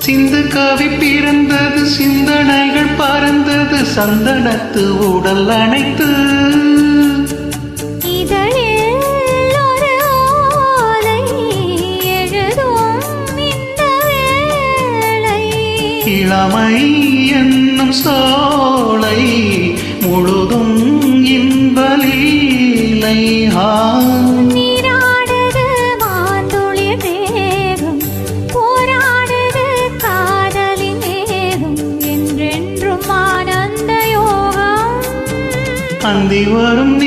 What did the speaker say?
சிந்து கவி பிறந்தது, சிந்தனைகள் பறந்தது, சந்தனத்து உடல் அணைத்து இளமை என்னும் சோலை முழுதும் இன்பலீலை. நீராடுது மாந்துளிர் தேகம், போராடுது காதலின் வேகம், என்றென்றும் ஆனந்த யோகம். அந்தி வரும்